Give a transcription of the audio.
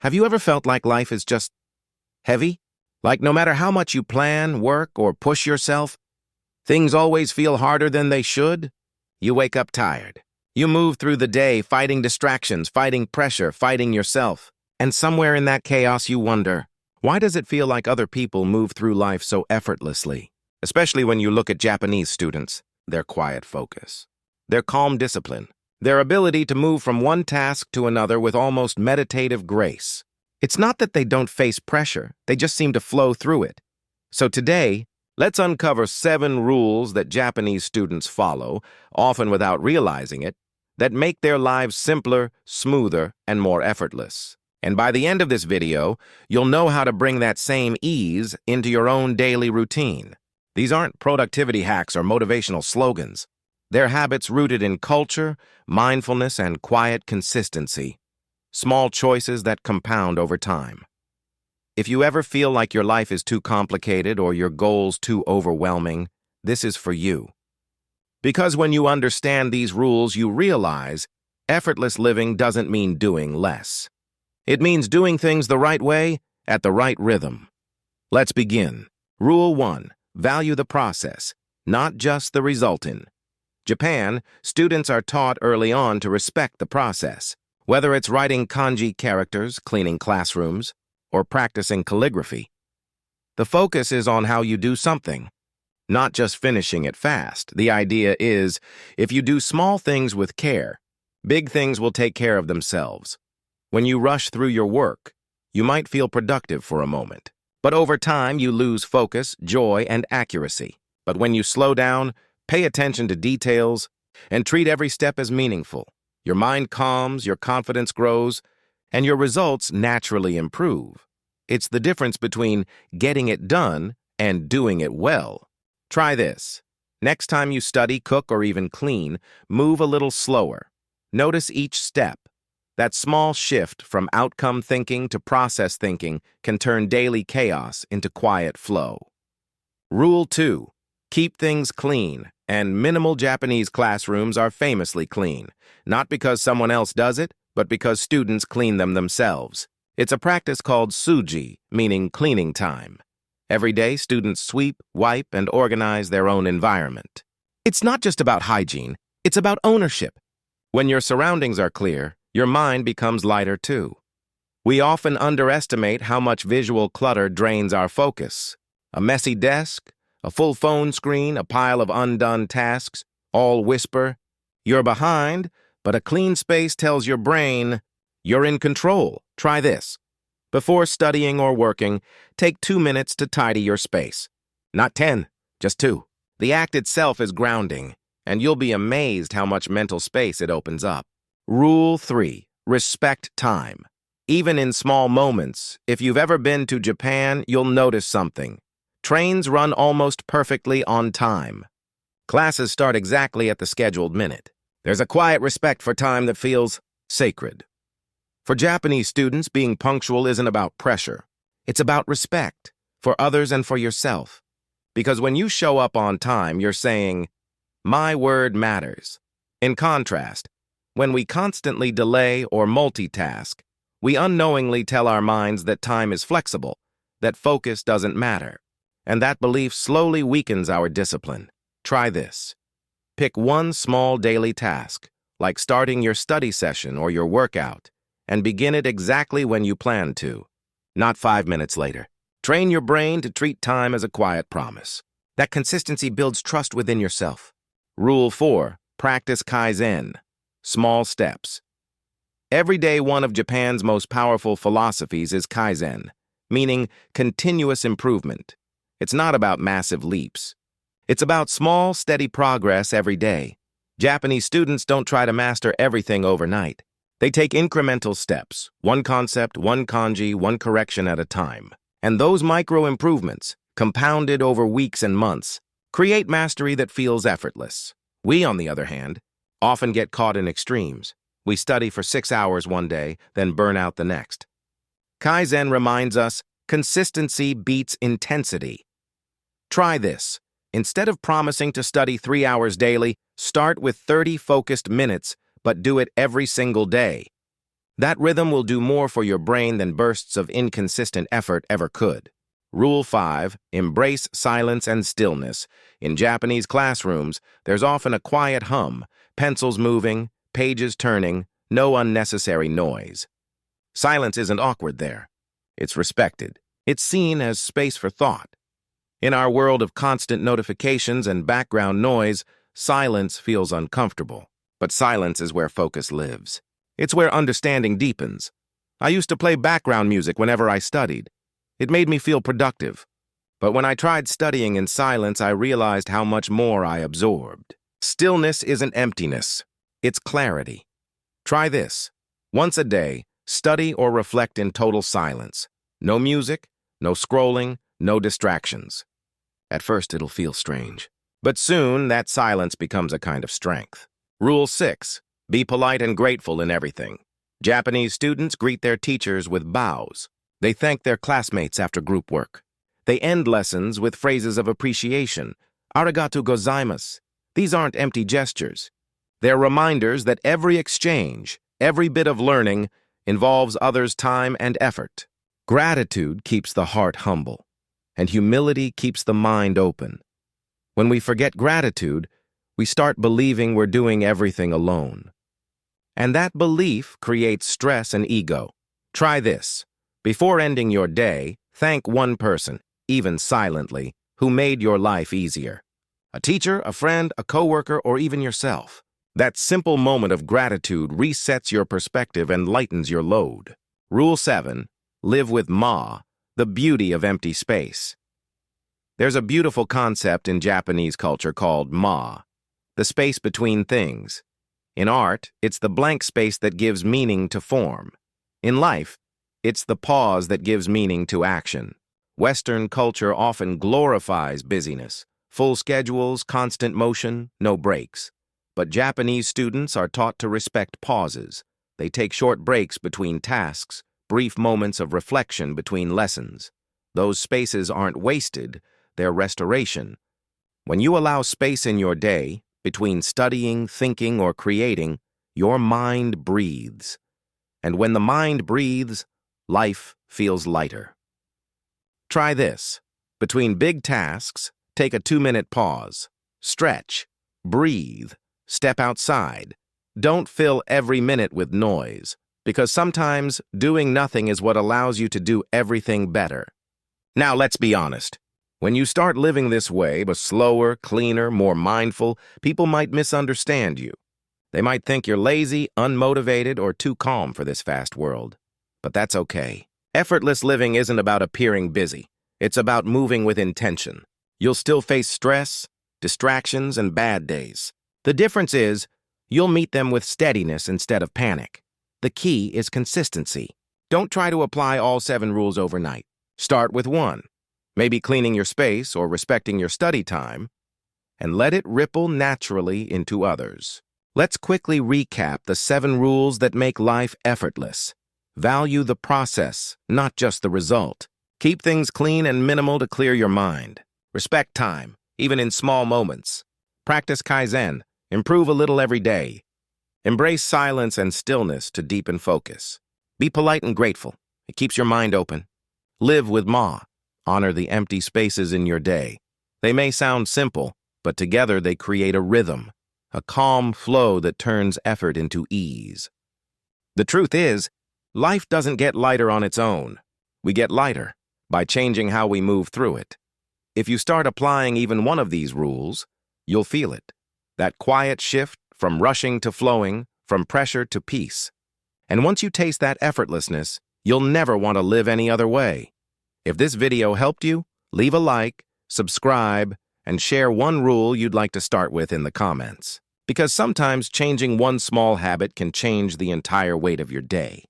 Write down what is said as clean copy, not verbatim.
Have you ever felt like life is just heavy? Like no matter how much you plan, work, or push yourself, things always feel harder than they should? You wake up tired. You move through the day fighting distractions, fighting pressure, fighting yourself. And somewhere in that chaos you wonder, why does it feel like other people move through life so effortlessly? Especially when you look at Japanese students, their quiet focus, their calm discipline, their ability to move from one task to another with almost meditative grace. It's not that they don't face pressure, they just seem to flow through it. So today, let's uncover 7 rules that Japanese students follow, often without realizing it, that make their lives simpler, smoother, and more effortless. And by the end of this video, you'll know how to bring that same ease into your own daily routine. These aren't productivity hacks or motivational slogans. They're habits rooted in culture, mindfulness, and quiet consistency. Small choices that compound over time. If you ever feel like your life is too complicated or your goals too overwhelming, this is for you. Because when you understand these rules, you realize effortless living doesn't mean doing less. It means doing things the right way, at the right rhythm. Let's begin. Rule 1. Value the process, not just the result. In Japan, students are taught early on to respect the process. Whether it's writing kanji characters, cleaning classrooms, or practicing calligraphy. The focus is on how you do something, not just finishing it fast. The idea is, if you do small things with care, big things will take care of themselves. When you rush through your work, you might feel productive for a moment. But over time, you lose focus, joy, and accuracy. But when you slow down, pay attention to details, and treat every step as meaningful, your mind calms, your confidence grows, and your results naturally improve. It's the difference between getting it done and doing it well. Try this. Next time you study, cook, or even clean, move a little slower. Notice each step. That small shift from outcome thinking to process thinking can turn daily chaos into quiet flow. Rule 2. Keep things clean, and minimal Japanese classrooms are famously clean, not because someone else does it, but because students clean them themselves. It's a practice called suji, meaning cleaning time. Every day, students sweep, wipe, and organize their own environment. It's not just about hygiene, it's about ownership. When your surroundings are clear, your mind becomes lighter too. We often underestimate how much visual clutter drains our focus. A messy desk, a full phone screen, a pile of undone tasks, all whisper, "You're behind," but a clean space tells your brain, "You're in control." Try this. Before studying or working, take 2 minutes to tidy your space. Not 10, just 2. The act itself is grounding, and you'll be amazed how much mental space it opens up. Rule 3. Respect time. Even in small moments, if you've ever been to Japan, you'll notice something. Trains run almost perfectly on time. Classes start exactly at the scheduled minute. There's a quiet respect for time that feels sacred. For Japanese students, being punctual isn't about pressure. It's about respect for others and for yourself. Because when you show up on time, you're saying, "My word matters." In contrast, when we constantly delay or multitask, we unknowingly tell our minds that time is flexible, that focus doesn't matter. And that belief slowly weakens our discipline. Try this. Pick one small daily task, like starting your study session or your workout, and begin it exactly when you plan to, not 5 minutes later. Train your brain to treat time as a quiet promise. That consistency builds trust within yourself. Rule 4. Practice Kaizen. Small steps. Every day, one of Japan's most powerful philosophies is Kaizen, meaning continuous improvement. It's not about massive leaps. It's about small, steady progress every day. Japanese students don't try to master everything overnight. They take incremental steps, one concept, one kanji, one correction at a time. And those micro improvements, compounded over weeks and months, create mastery that feels effortless. We, on the other hand, often get caught in extremes. We study for 6 hours one day, then burn out the next. Kaizen reminds us, consistency beats intensity. Try this. Instead of promising to study 3 hours daily, start with 30 focused minutes, but do it every single day. That rhythm will do more for your brain than bursts of inconsistent effort ever could. Rule 5, embrace silence and stillness. In Japanese classrooms, there's often a quiet hum, pencils moving, pages turning, no unnecessary noise. Silence isn't awkward there. It's respected. It's seen as space for thought. In our world of constant notifications and background noise, silence feels uncomfortable. But silence is where focus lives. It's where understanding deepens. I used to play background music whenever I studied. It made me feel productive. But when I tried studying in silence, I realized how much more I absorbed. Stillness isn't emptiness. It's clarity. Try this. Once a day, study or reflect in total silence. No music, no scrolling, no distractions. At first, it'll feel strange. But soon, that silence becomes a kind of strength. Rule 6. Be polite and grateful in everything. Japanese students greet their teachers with bows. They thank their classmates after group work. They end lessons with phrases of appreciation. Arigatou gozaimasu. These aren't empty gestures. They're reminders that every exchange, every bit of learning, involves others' time and effort. Gratitude keeps the heart humble, and humility keeps the mind open. When we forget gratitude, we start believing we're doing everything alone. And that belief creates stress and ego. Try this. Before ending your day, thank one person, even silently, who made your life easier. A teacher, a friend, a coworker, or even yourself. That simple moment of gratitude resets your perspective and lightens your load. Rule 7. Live with ma, the beauty of empty space. There's a beautiful concept in Japanese culture called ma, the space between things. In art, it's the blank space that gives meaning to form. In life, it's the pause that gives meaning to action. Western culture often glorifies busyness, full schedules, constant motion, no breaks. But Japanese students are taught to respect pauses. They take short breaks between tasks, brief moments of reflection between lessons. Those spaces aren't wasted, they're restoration. When you allow space in your day, between studying, thinking, or creating, your mind breathes. And when the mind breathes, life feels lighter. Try this. Between big tasks, take a 2-minute pause. Stretch. Breathe. Step outside. Don't fill every minute with noise, because sometimes doing nothing is what allows you to do everything better. Now let's be honest. When you start living this way, but slower, cleaner, more mindful, people might misunderstand you. They might think you're lazy, unmotivated, or too calm for this fast world. But that's okay. Effortless living isn't about appearing busy. It's about moving with intention. You'll still face stress, distractions, and bad days. The difference is, you'll meet them with steadiness instead of panic. The key is consistency. Don't try to apply all 7 rules overnight. Start with 1. Maybe cleaning your space or respecting your study time, and let it ripple naturally into others. Let's quickly recap the 7 rules that make life effortless. Value the process, not just the result. Keep things clean and minimal to clear your mind. Respect time, even in small moments. Practice Kaizen. Improve a little every day. Embrace silence and stillness to deepen focus. Be polite and grateful. It keeps your mind open. Live with ma. Honor the empty spaces in your day. They may sound simple, but together they create a rhythm, a calm flow that turns effort into ease. The truth is, life doesn't get lighter on its own. We get lighter by changing how we move through it. If you start applying even one of these rules, you'll feel it. That quiet shift from rushing to flowing, from pressure to peace. And once you taste that effortlessness, you'll never want to live any other way. If this video helped you, leave a like, subscribe, and share one rule you'd like to start with in the comments. Because sometimes changing one small habit can change the entire weight of your day.